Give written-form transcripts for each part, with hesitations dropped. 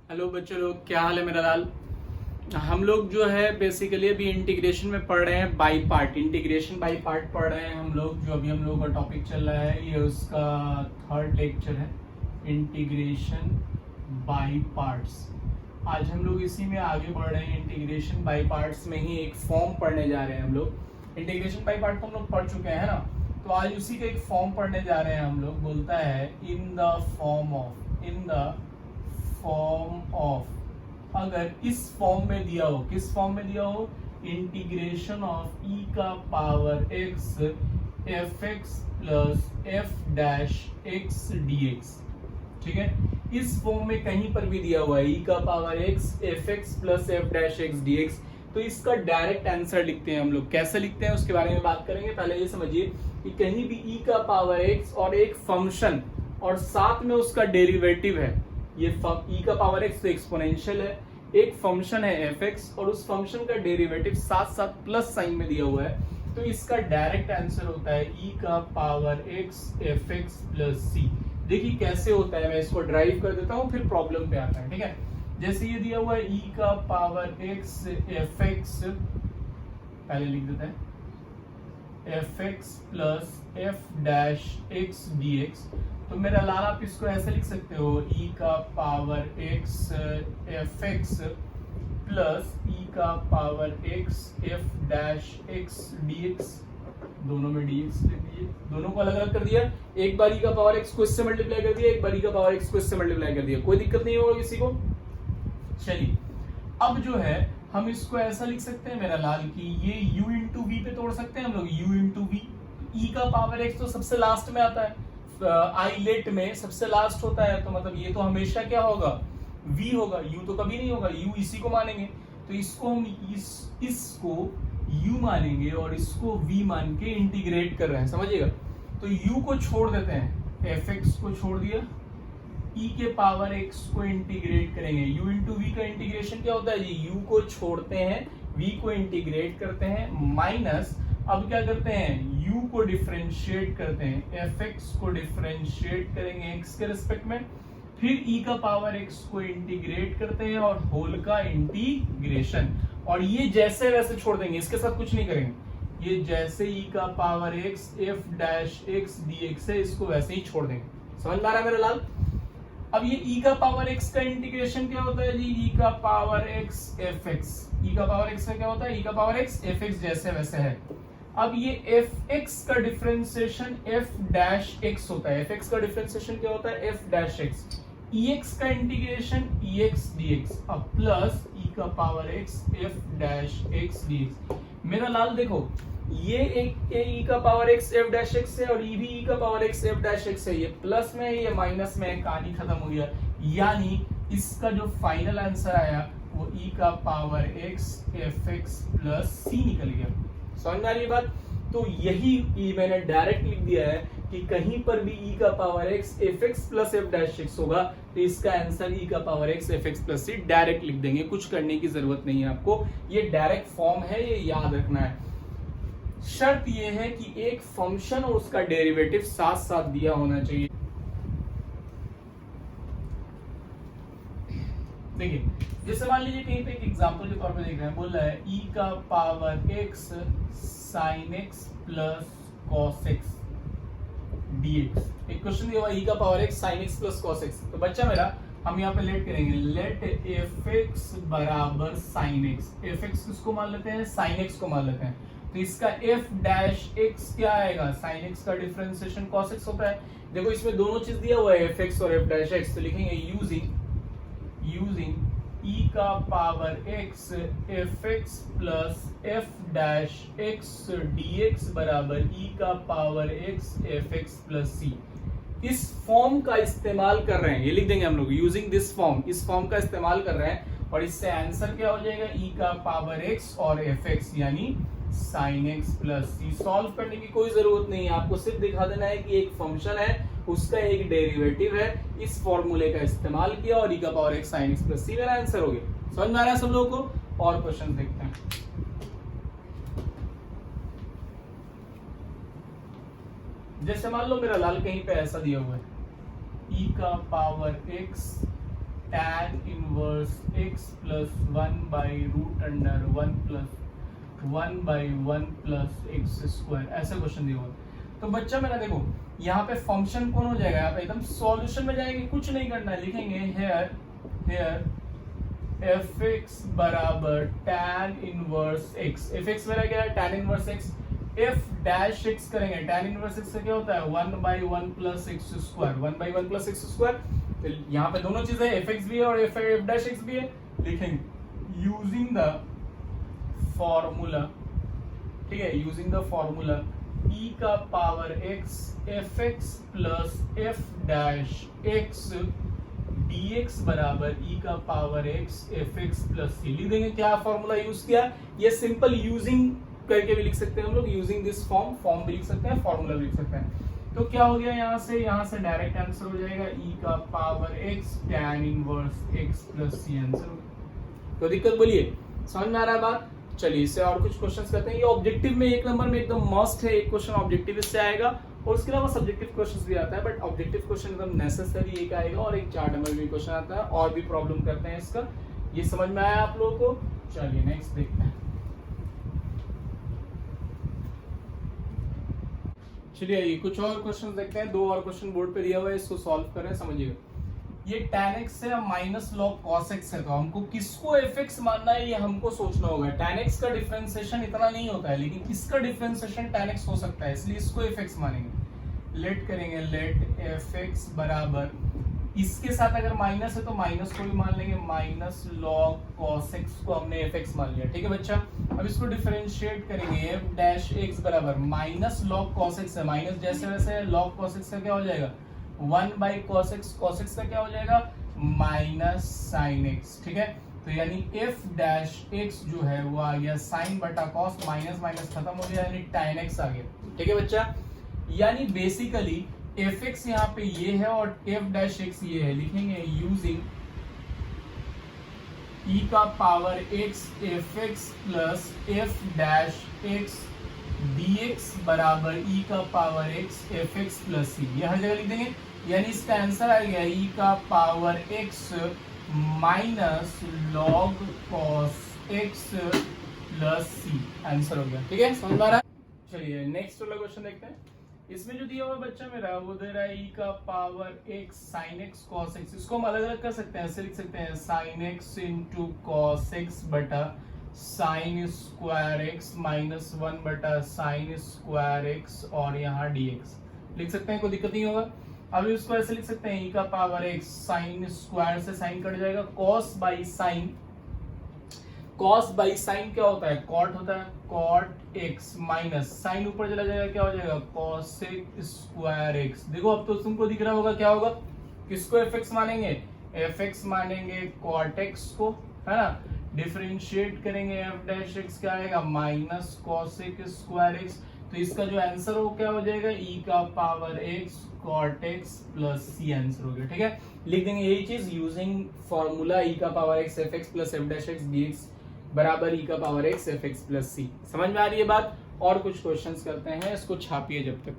Hello बच्चों लोग, क्या हाल है मेरा लाल। हम लोग जो है बेसिकली अभी इंटीग्रेशन में पढ़ रहे हैं by part. Integration by part पढ़ रहे हैं हम लोग। जो अभी हम लोगों का टॉपिक चल रहा है ये उसका थर्ड लेक्चर है, इंटीग्रेशन बाई पार्ट्स। आज हम लोग इसी में आगे बढ़ रहे हैं। इंटीग्रेशन बाई पार्ट्स में ही एक फॉर्म पढ़ने जा रहे हैं हम लोग। इंटीग्रेशन बाई पार्ट तो हम लोग पढ़ चुके हैं ना, तो आज उसी का एक फॉर्म पढ़ने जा रहे हैं हम लोग। बोलता है इन द फॉर्म ऑफ, अगर इस फॉर्म में दिया हो, किस फॉर्म में दिया हो, इंटीग्रेशन ऑफ ई का power x f x plus f dash x d x. ठीक है, इस फॉर्म में कहीं पर भी दिया हुआ है ई का power x f x plus f dash x d x, तो इसका डायरेक्ट आंसर लिखते हैं हम लोग। कैसे लिखते हैं उसके बारे में बात करेंगे। पहले ये समझिए कि कहीं भी ई का पावर एक्स और एक फंक्शन और साथ में उसका डेरिवेटिव है, ये ई का पावर एक्स तो एक्सपोनेंशियल है, एक फंक्शन है एफ एक्स और उस फंक्शन का डेरिवेटिव साथ साथ प्लस साइन में दिया हुआ है, तो इसका डायरेक्ट आंसर होता है ई का power x f x plus c. देखिए कैसे होता है, मैं इसको ड्राइव कर देता हूं फिर प्रॉब्लम पे आता है। ठीक है, जैसे ये दिया हुआ है ई का पावर एक्स एफ एक्स, पहले लिख देते हैं F x plus f dash x d x. तो मेरा लाल आप इसको ऐसे लिख सकते हो ई का power x f x plus e का power x f dash x d x. दोनों में डी एक्स लिख दिए, दोनों को अलग अलग कर दिया। एक बार ई का पावर एक्स को इससे मल्टीप्लाई कर दिया, एक बार ई का पावर एक्स को इससे मल्टीप्लाई कर दिया, कोई दिक्कत नहीं होगा किसी को। चलिए अब जो है हम इसको ऐसा लिख सकते हैं मेरा लाल कि ये u इंटू वी पे तोड़ सकते हैं हम लोग। u इंटू वी, ई का पावर एक्स तो सबसे लास्ट में आता है, आइलेट में सबसे लास्ट होता है, तो मतलब ये तो हमेशा क्या होगा, v होगा, u तो कभी नहीं होगा, u इसी को मानेंगे। तो इसको हम इसको u मानेंगे और इसको v मान के इंटीग्रेट कर रहे हैं, समझिएगा। तो u को छोड़ देते हैं, fx को छोड़ दिया, e के पावर x को इंटीग्रेट करेंगे। u इंटू वी का इंटीग्रेशन क्या होता है जी, u को छोड़ते हैं v को इंटीग्रेट करते हैं, माइनस अब क्या करते हैं u को डिफरेंशिएट करते हैं, fx को डिफरेंशिएट करेंगे x के रिस्पेक्ट में, फिर e का पावर x को इंटीग्रेट करते हैं और होल का इंटीग्रेशन। और ये जैसे वैसे छोड़ देंगे, इसके साथ कुछ नहीं करेंगे। ये जैसे e का power x f dash x dx है, इसको वैसे ही छोड़ देंगे। समझ में आ रहा है मेरा लाल। अब ये e का पावर x का इंटीग्रेशन क्या होता है जी, e का power x f x. e का पावर x का क्या होता है, e का पावर x एफ एक्स जैसे वैसे है। अब ये एफ एक्स का डिफरेंशिएशन एफ डैश एक्स होता है। एफ एक्स का डिफरेंशिएशन क्या होता है, एफ डैश एक्स। ई एक्स का इंटीग्रेशन ई एक्स डी एक्स, अब प्लस ई का power x f dash x d x. मेरा लाल देखो, ये एक ई का power x f dash x है और ये भी ई का power x f dash x है। ये प्लस में है, ये माइनस में है, कहानी खत्म हो गया। यानी इसका जो फाइनल आंसर आया वो ई का power x f x plus c निकल गया। समझ में आ रही है बात। तो यही मैंने डायरेक्ट लिख दिया है कि कहीं पर भी ई का power x f x plus f dash x होगा तो इसका आंसर ई का power x f x plus c direct लिख देंगे, कुछ करने की जरूरत नहीं है आपको। ये डायरेक्ट फॉर्म है, ये याद रखना है। शर्त ये है कि एक फंक्शन और उसका डेरिवेटिव साथ साथ दिया होना चाहिए। देखिए जैसे मान लीजिए कहीं पे एक एग्जांपल के तौर पे देख रहे हैं, बोल रहा है e का power x sin x plus cos x dx। एक क्वेश्चन दिया हुआ e का power x sin x plus cos x। तो बच्चा मेरा हम यहाँ पे लेट करेंगे, लेट fx बराबर sin x। fx किसको मान लेते हैं, sin x को मान लेते हैं। तो इसका f डैश x क्या आएगा, sin x का डिफरेंशिएशन cos x होता है। देखो इसमें दोनों चीज दिया हुआ है fx और f डैश x, तो लिखेंगे यूजिंग e का power x f x plus f dash x d x बराबर e का power x f x plus c. इस फॉर्म का इस्तेमाल कर रहे हैं, ये लिख देंगे हम लोग, यूजिंग दिस फॉर्म, इस फॉर्म का इस्तेमाल कर रहे हैं और इससे आंसर क्या हो जाएगा, e का पावर x और एफ एक्स यानी sin x प्लस सी। सॉल्व करने की कोई जरूरत नहीं है, आपको सिर्फ दिखा देना है कि एक फंक्शन है, उसका एक डेरिवेटिव है, इस फॉर्मूले का इस्तेमाल किया और e का power x sin x plus c मेरा आंसर हो गया। समझ में आ रहा है सब लोगों को। और क्वेश्चन देखते हैं। जैसे मान लो मेरा लाल कहीं पे ऐसा दिया हुआ है, e का power x tan inverse x plus 1/√1 plus 1/1 plus x square, ऐसा क्वेश्चन दिया हुआ। तो बच्चा मेरा देखो यहाँ पे फंक्शन कौन हो जाएगा, यहाँ पे एकदम सॉल्यूशन में जाएंगे, कुछ नहीं करना है, लिखेंगे हेयर fx बराबर tan इनवर्स x, fx मेरा क्या है tan inverse x, f dash x करेंगे, tan इनवर्स x से क्या होता है 1/1 plus x square, 1/1 plus x square. तो यहाँ पे दोनों चीजें fx भी है और f डैश x भी है, लिखेंगे यूजिंग द फॉर्मूला, ठीक है, यूजिंग द फॉर्मूला e का power x fx plus f dash x dx बराबर e का power x fx plus c, लिख देंगे। क्या फॉर्मूला यूज किया, ये सिंपल यूजिंग करके भी लिख सकते हैं हम लोग, यूजिंग दिस फॉर्म भी लिख सकते हैं, फॉर्मूला भी लिख सकते हैं। तो क्या हो गया, यहाँ से डायरेक्ट आंसर हो जाएगा e का power x tan inverse x plus c answer हो गया। तो दिक्कत बोलिए, समझ में आ रहा है बात। चलिए इससे और कुछ क्वेश्चंस करते हैं। ये ऑब्जेक्टिव में 1 नंबर में एकदम मस्ट है, एक क्वेश्चन ऑब्जेक्टिव इससे आएगा और उसके अलावा सब्जेक्टिव क्वेश्चंस भी आता है, बट ऑब्जेक्टिव क्वेश्चन एकदम नेसेसरी एक आएगा और एक 4 नंबर में क्वेश्चन आता है और भी प्रॉब्लम करते हैं इसका। ये समझ में आया आप लोगों को। चलिए नेक्स्ट देखते हैं। चलिए ये कुछ और क्वेश्चन देखते हैं, 2 और क्वेश्चन बोर्ड पे दिया हुआ है, इसको सॉल्व करें, समझिएगा। ये tan x है माइनस log cos x है, तो हमको किसको fx मानना है ये हमको सोचना होगा। tan x का डिफरेंशिएशन इतना नहीं होता है, लेकिन किसका डिफरेंशिएशन tan x हो सकता है, इसलिए इसको fx मानेंगे। लेट करेंगे, लेट fx बराबर, इसके साथ अगर माइनस है तो माइनस को भी मान लेंगे, माइनस log cos x को हमने fx मान लिया, ठीक है बच्चा। अब इसको डिफरेंशिएट करेंगे, f डैश x बराबर माइनस log cos x है, माइनस जैसे वैसे log cos x का क्या हो जाएगा 1/cos x, cos x का क्या हो जाएगा माइनस साइन x, ठीक है। तो यानी f डैश x जो है वो आ गया साइन बटा cos, माइनस माइनस खत्म हो गया, यानी tan x आ गया, ठीक है बच्चा। यानी बेसिकली fx यहाँ पे ये है और f डैश x ये है, लिखेंगे यूजिंग e का power x fx plus f dash x dx बराबर e का power x fx plus c, ये हर जगह लिख देंगे। यानी इसका आंसर आ गया e का power x minus log cos x plus c, answer हो गया, ठीक है, समझ में आ रहा है। चलिए नेक्स्ट वाला क्वेश्चन देखते हैं। इसमें जो दिया हुआ बच्चा मेरा वो दे रहा है e का power x sin x cos x, इसको हम अलग अलग कर सकते हैं, ऐसे लिख सकते हैं sin x into cos x बटा साइन स्क्वायर x माइनस 1 बटा साइन स्क्वायर x और यहाँ dx लिख सकते हैं, कोई दिक्कत नहीं होगा। अब इसको ऐसे लिख सकते हैं e का पावर x साइन स्क्वायर से साइन कट जाएगा, cos by sine, cos by sine क्या होता है cot होता है, cot x माइनस साइन ऊपर चला जाएगा, क्या हो जाएगा cosec स्क्वायर x। देखो अब तो तुमको दिख रहा होगा क्या होगा, किसको fx मानेंगे, fx मानेंगे cot x को, है ना। डिफरेंशिएट करेंगे f डैश x क्या आएगा माइनस cosec स्क्वायर x, तो इसका जो आंसर हो क्या हो जाएगा e का power x cot x plus c answer हो गया, ठीक है। लिख देंगे यही चीज यूजिंग फॉर्मूला e का power x fx plus f dash x dx बराबर e का power x fx plus c। समझ में आ रही है बात। और कुछ क्वेश्चंस करते हैं, इसको छापिए जब तक।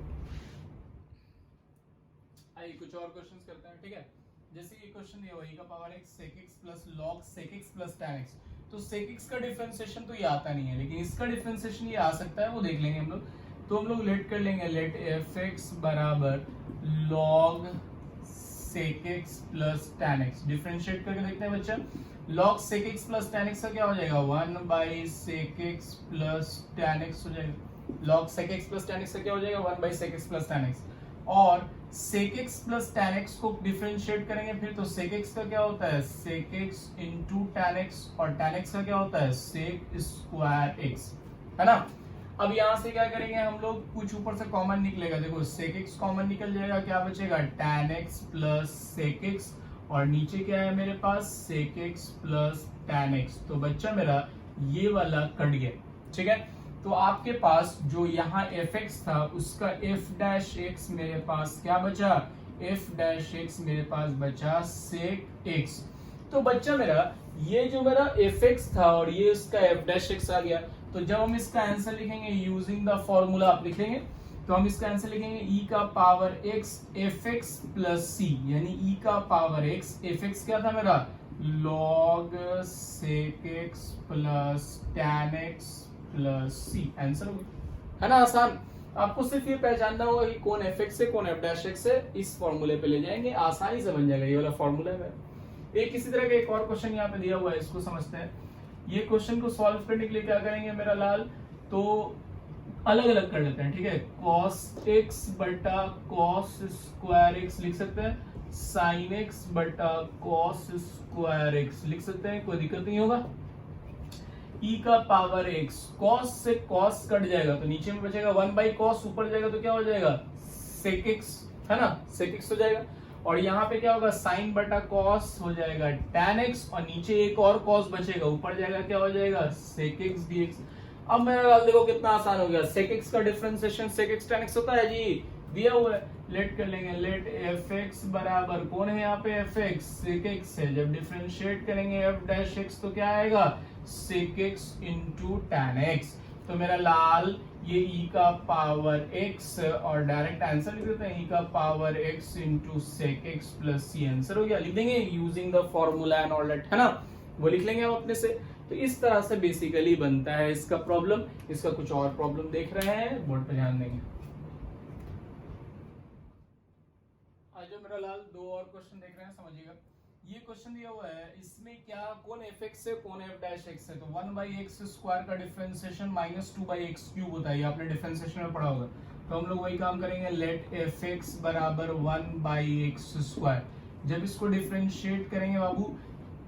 आइए कुछ और क्वेश्चंस करते हैं, ठीक है। जैसे ये क्वेश्चन दिया हुआ e का power x sec x plus log sec x plus tan x, तो sec x का डिफरेंशिएशन तो ये आता नहीं है, लेकिन इसका डिफरेंशिएशन ये आ सकता है, वो देख लेंगे हम लोग। तो हम लोग लेट कर लेंगे, लेट fx बराबर log sec x plus tan x, differentiate करके देखते हैं बच्चा। log sec x plus tan x का क्या हो जाएगा 1/sec x plus tan x हो जाएगा। log sec x plus tan x का क्या हो जाएगा 1/sec x plus tan x, और sec x plus tan x को डिफरेंशिएट करेंगे फिर, तो sec x का क्या होता है sec x into tan x, और tan x का क्या होता है sec स्क्वायर x, है ना। अब यहाँ से क्या करेंगे हम लोग, कुछ ऊपर से कॉमन निकलेगा, देखो sec x कॉमन निकल जाएगा, क्या बचेगा tan x plus sec x, और नीचे क्या है मेरे पास sec x plus tan x, तो बच्चा मेरा ये वाला कट गया, ठीक है। तो आपके पास जो यहाँ fx था उसका f डैश x मेरे पास क्या बचा, f डैश x मेरे पास बचा sec x। तो बच्चा मेरा ये जो मेरा fx था और ये इसका f डैश x आ गया, तो जब हम इसका आंसर लिखेंगे यूजिंग द फॉर्मूला, आप लिखेंगे तो हम इसका आंसर लिखेंगे e का power x fx plus c, यानी e का पावर x, fx क्या था मेरा, log sec x plus tan x plus c, answer हो गया, है ना आसान। आपको सिर्फ ये पहचानना होगा कि कौन fx है कौन f डैश x है, इस फॉर्मूले पे ले जाएंगे, आसानी से बन जाएगा ये वाला फॉर्मूला है। एक इसी तरह का एक और क्वेश्चन यहाँ पे दिया हुआ है, इसको समझते हैं। ये क्वेश्चन को सॉल्व करने के लिए क्या करेंगे मेरा लाल, तो अलग अलग कर लेते हैं, ठीक है। cos x बटा cos स्क्वायर x लिख सकते हैं, sin x बटा cos स्क्वायर x लिख सकते हैं, कोई दिक्कत नहीं होगा। e का पावर x, cos से cos कट जाएगा तो नीचे में बचेगा 1 बाई cos, ऊपर जाएगा तो क्या हो जाएगा sec x, है ना, sec x हो जाएगा। और यहाँ पे क्या होगा, sin बटा cos हो जाएगा tan x, और नीचे एक और cos बचेगा, ऊपर जाएगा क्या हो जाएगा sec x dx। अब मेरा लाल देखो कितना आसान हो गया, sec x का differentiation sec x tan x होता है जी, दिया हुआ है, लेट कर लेंगे, लेट fx बराबर कौन है यहाँ पे fx, sec x है, जब डिफरेंशिएट करेंगे f डैश x तो क्या आएगा sec x into tan x। तो मेरा लाल ये e का पावर x और डायरेक्ट आंसर लिख देते हैं, e का power x into sec x plus c, answer हो गया, लिख देंगे using the formula and all that, है ना, वो लिख लेंगे हम अपने से। तो इस तरह से बेसिकली बनता है इसका प्रॉब्लम। इसका कुछ और प्रॉब्लम देख रहे हैं, बोर्ड पे ध्यान देंगे। आज मेरा लाल दो और क्वेश्चन देख रहे हैं, समझिएगा। ये क्वेश्चन दिया हुआ है, इसमें क्या कौन fx है कौन f डैश x है, तो 1 बाई एक्स स्क्वायर का डिफरेंशिएशन -2 बाई एक्स क्यूब होता है, आपने डिफरेंशिएशन में पढ़ा होगा। तो हम लोग वही काम करेंगे, लेट fx बराबर 1 बाई एक्स स्क्वायर। जब इसको डिफरेंशिएट करेंगे बाबू,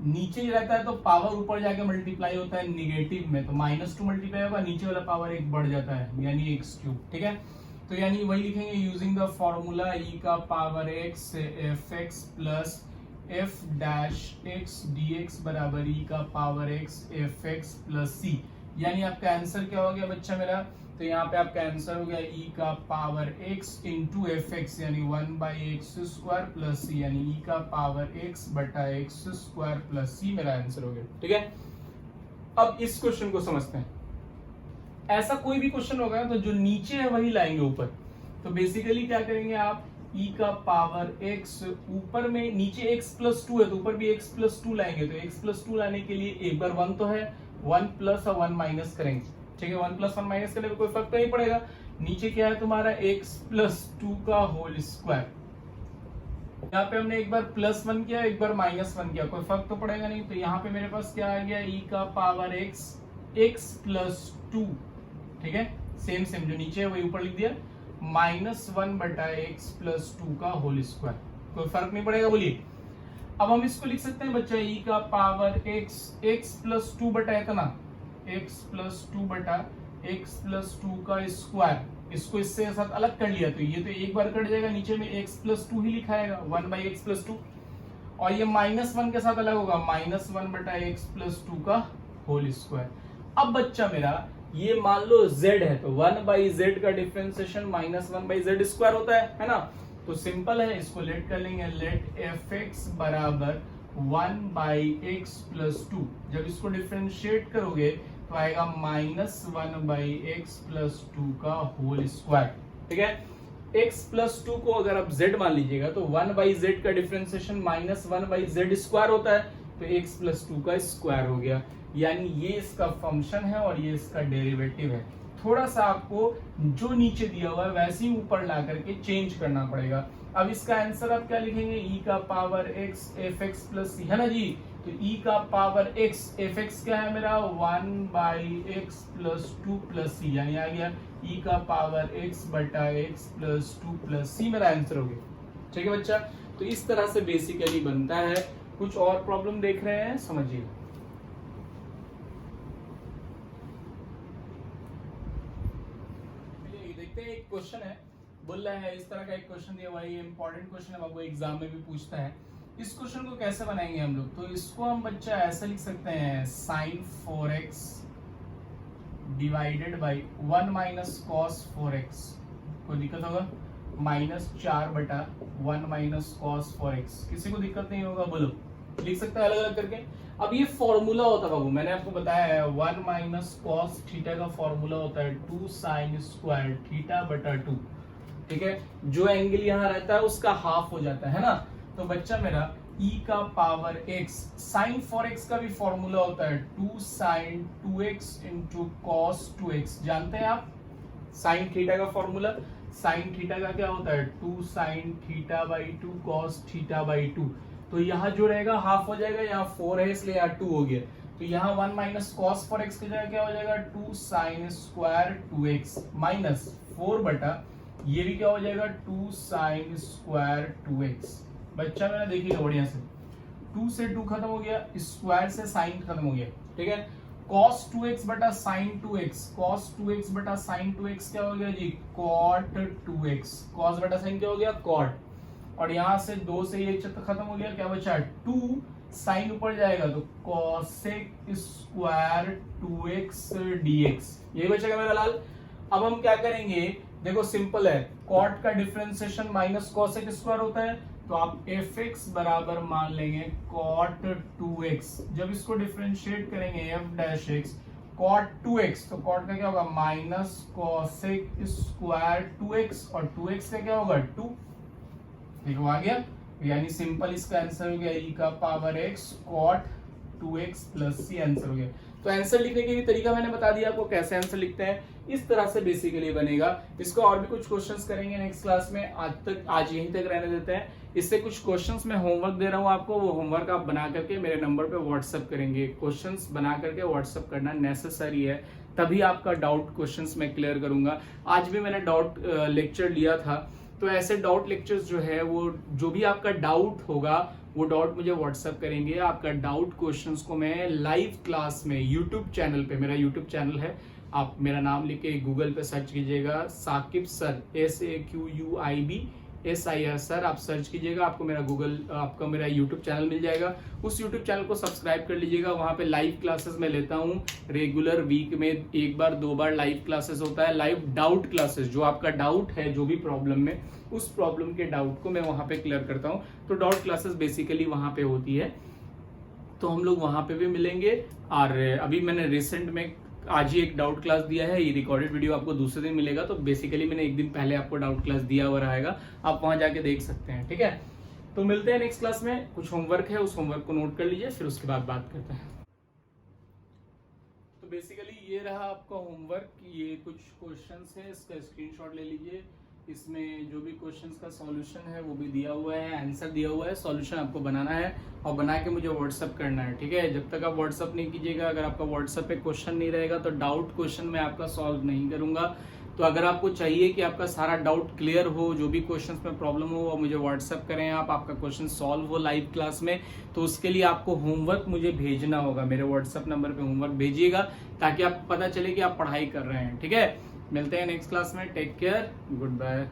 नीचे ही रहता है तो पावर ऊपर जाके मल्टीप्लाई होता है नेगेटिव में, तो -2 मल्टीप्लाई होगा, नीचे वाला पावर एक बढ़ जाता है, यानी एक्स क्यूब, ठीक है। तो यानी वही लिखेंगे यूजिंग द फॉर्मूला e का power x fx plus f dash x dx बराबर e का power x fx plus c, यानी आपका आंसर क्या हो गया बच्चा मेरा, तो यहाँ पे आपका आंसर हो गया e का पावर x इंटू fx, यानी 1 by x square plus c, यानी e का पावर x बटा एक्स स्क्वायर प्लस c मेरा आंसर हो गया, ठीक है। अब इस क्वेश्चन को समझते हैं। ऐसा कोई भी क्वेश्चन होगा तो जो नीचे है वही लाएंगे ऊपर। तो बेसिकली क्या करेंगे आप, e का पावर x, ऊपर में नीचे x प्लस 2 है तो ऊपर भी x प्लस 2 लाएंगे, तो x प्लस 2 लाने के लिए एक बार 1 तो है, 1 प्लस और 1 माइनस करेंगे, ठीक है। 1 प्लस 1 माइनस करने में कोई फर्क तो नहीं पड़ेगा। नीचे क्या है तुम्हारा x प्लस 2 का होल स्क्वायर, यहाँ पे हमने एक बार प्लस 1 किया एक बार माइनस 1 किया, कोई फर्क तो पड़ेगा नहीं। तो यहाँ पे मेरे पास क्या आ गया, e का पावर x, x प्लस 2, ठीक है, सेम सेम जो नीचे है वही ऊपर लिख दिया, -1 बटा x प्लस 2 का होल स्क्वायर, कोई फर्क नहीं पड़ेगा, बोलिए। अब हम इसको लिख सकते हैं बच्चा, e का पावर x, x प्लस 2 बटा इतना, x प्लस 2 बटा x प्लस 2 का स्क्वायर, इसको इससे साथ अलग कर लिया तो ये तो एक बार कट जाएगा, नीचे में x प्लस 2 ही लिखा आएगा, 1 बाई एक्स प्लस 2, और ये -1 के साथ अलग होगा, -1 बटा x प्लस 2 का होल स्क्वायर। अब बच्चा मेरा ये मान लो z है, तो 1 बाई जेड का डिफरेंशिएशन -1 बाई जेड स्क्वायर होता है ना। तो सिंपल है, इसको लेट कर लेंगे, लेट fx बराबर 1 बाई एक्स प्लस 2, जब इसको डिफरेंशिएट करोगे तो आएगा -1 बाई एक्स प्लस 2 का होल स्क्वायर, ठीक है। x प्लस 2 को अगर आप z मान लीजिएगा तो 1 बाई जेड का डिफरेंशिएशन -1 बाई जेड स्क्वायर होता है, तो x प्लस 2 का स्क्वायर हो गया, यानी ये इसका फंक्शन है और ये इसका डेरिवेटिव है। थोड़ा सा आपको जो नीचे दिया हुआ है वैसे ही ऊपर ला करके चेंज करना पड़ेगा। अब इसका आंसर आप क्या लिखेंगे, e का power x fx plus c, है ना जी। तो e का पावर x fx क्या है मेरा, 1 by x plus 2 plus c, यानी आ गया e का पावर x बटा x प्लस 2 प्लस c, मेरा आंसर हो गया, ठीक है बच्चा। तो इस तरह से बेसिकली बनता है। कुछ और प्रॉब्लम देख रहे हैं, समझिए। देखते हैं, एक क्वेश्चन है, बोल रहा है इस तरह का एक क्वेश्चन दिया हुआ है, ये इंपॉर्टेंट क्वेश्चन है बाबू, एग्जाम में भी पूछता है। इस क्वेश्चन को कैसे बनाएंगे हम लोग, तो इसको हम बच्चा ऐसा लिख सकते हैं, sin 4x divided by 1 minus cos 4x, कोई दिक्कत होगा, -4 बटा 1 माइनस cos 4x, किसी को दिक्कत नहीं होगा, बोलो लिख सकते हैं अलग अलग करके। अब ये फॉर्मूला होता है बाबू, मैंने आपको बताया है 1 माइनस कॉस थीटा का फॉर्मूला होता है 2 साइन स्क्वायर थीटा बटा 2, ठीक है। जो एंगल यहाँ रहता है उसका हाफ हो जाता है ना। तो बच्चा मेरा e का power x sine for x का भी फॉर्मूला होता है 2 sign 2x into cos 2x। जानते हैं आप साइन थीटा का फॉर्मूला, साइन थीटा का क्या होता है 2 sine theta by 2 cos theta by 2। तो यहाँ जो रहेगा हाफ हो जाएगा, यहाँ 4 है इसलिए यहाँ 2 हो गया। तो यहाँ 1 माइनस कॉस फॉर x की जगह क्या हो जाएगा 2 साइन स्क्वायर 2x माइनस 4 बटा ये भी क्या हो जाएगा 2 साइन स्क्वायर 2x। बच्चा मेरा देखिएगा बढ़िया से, 2 से 2 खत्म हो गया, स्क्वायर से साइन खत्म हो गया, ठीक है। cos 2x बटा sin 2x, cos 2x बटा sin 2x क्या हो गया जी cot 2x, cos बटा sin क्या हो गया cot, और यहां से 2 से ये चित्र खत्म हो गया, क्या बचा 2 sin ऊपर जाएगा तो cosec स्क्वायर 2x dx, यही बचेगा मेरा लाल। अब हम क्या करेंगे, देखो सिंपल है, cot का डिफरेंशिएशन माइनस cosec स्क्वायर होता है, तो आप fx बराबर मान लेंगे cot 2x। जब इसको डिफरेंशिएट करेंगे f dash x cot 2x, तो cot का क्या होगा माइनस cosec स्क्वायर 2x, और 2x का क्या होगा 2। देखो आ गया, यानी सिंपल इसका आंसर हो गया e का power x cot 2x plus c answer हो गया। तो आंसर लिखने के भी तरीका मैंने बता दिया आपको कैसे आंसर लिखते हैं, इस तरह से बेसिकली बनेगा। इसको और भी कुछ क्वेश्चंस करेंगे नेक्स्ट क्लास में, आज यहीं तक रहने देते हैं। इससे कुछ क्वेश्चंस मैं होमवर्क दे रहा हूं आपको, वो होमवर्क आप बना करके मेरे नंबर पे व्हाट्सएप करेंगे। क्वेश्चंस बना करके व्हाट्सएप करना नेसेसरी है, तभी आपका डाउट क्वेश्चंस मैं क्लियर करूंगा। आज भी मैंने डाउट लेक्चर लिया था, तो ऐसे डाउट लेक्चर्स जो है वो जो भी आपका डाउट होगा वो डाउट मुझे व्हाट्सएप करेंगे। आपका डाउट क्वेश्चंस को मैं लाइव क्लास में यूट्यूब चैनल पे, मेरा यूट्यूब चैनल है, आप मेरा नाम लिख के गूगल पे सर्च कीजिएगा साकिब सर SAQUIBSIR सर, आप सर्च कीजिएगा, आपको मेरा यूट्यूब चैनल मिल जाएगा। उस यूट्यूब चैनल को सब्सक्राइब कर लीजिएगा, वहां पे लाइव क्लासेस मैं लेता हूँ रेगुलर, वीक में 1 बार 2 बार लाइव क्लासेस होता है। लाइव डाउट क्लासेस, जो आपका डाउट है जो भी प्रॉब्लम में, उस प्रॉब्लम के डाउट को मैं वहां पे क्लियर करता हूँ। तो डाउट क्लासेस बेसिकली वहां पे होती है, तो हम लोग वहां पे भी मिलेंगे। और अभी मैंने रिसेंट में आज ही एक डाउट क्लास दिया है, ये रिकॉर्डेड वीडियो आपको दूसरे दिन मिलेगा, तो बेसिकली मैंने एक दिन पहले आपको डाउट क्लास दिया हुआ रहेगा, आप वहां जाके देख सकते हैं, ठीक है। तो मिलते हैं नेक्स्ट क्लास में, कुछ होमवर्क है उस होमवर्क को नोट कर लीजिए, फिर उसके बाद बात करते हैं। तो बेसिकली ये रहा आपका होमवर्क, ये कुछ क्वेश्चंस है, इसका स्क्रीनशॉट ले लीजिए। इसमें जो भी क्वेश्चंस का सॉल्यूशन है वो भी दिया हुआ है, आंसर दिया हुआ है, सॉल्यूशन आपको बनाना है और बना के मुझे व्हाट्सअप करना है, ठीक है। जब तक आप व्हाट्सअप नहीं कीजिएगा, अगर आपका व्हाट्सअप पे क्वेश्चन नहीं रहेगा तो डाउट क्वेश्चन मैं आपका सॉल्व नहीं करूंगा। तो अगर आपको चाहिए कि आपका सारा डाउट क्लियर हो, जो भी क्वेश्चन में प्रॉब्लम हो वो मुझे व्हाट्सअप करें, आपका क्वेश्चन सॉल्व हो लाइव क्लास में, तो उसके लिए आपको होमवर्क मुझे भेजना होगा। मेरे व्हाट्सअप नंबर पे होमवर्क भेजिएगा ताकि आपको पता चले कि आप पढ़ाई कर रहे हैं, ठीक है। मिलते हैं नेक्स्ट क्लास में, टेक केयर, गुड बाय।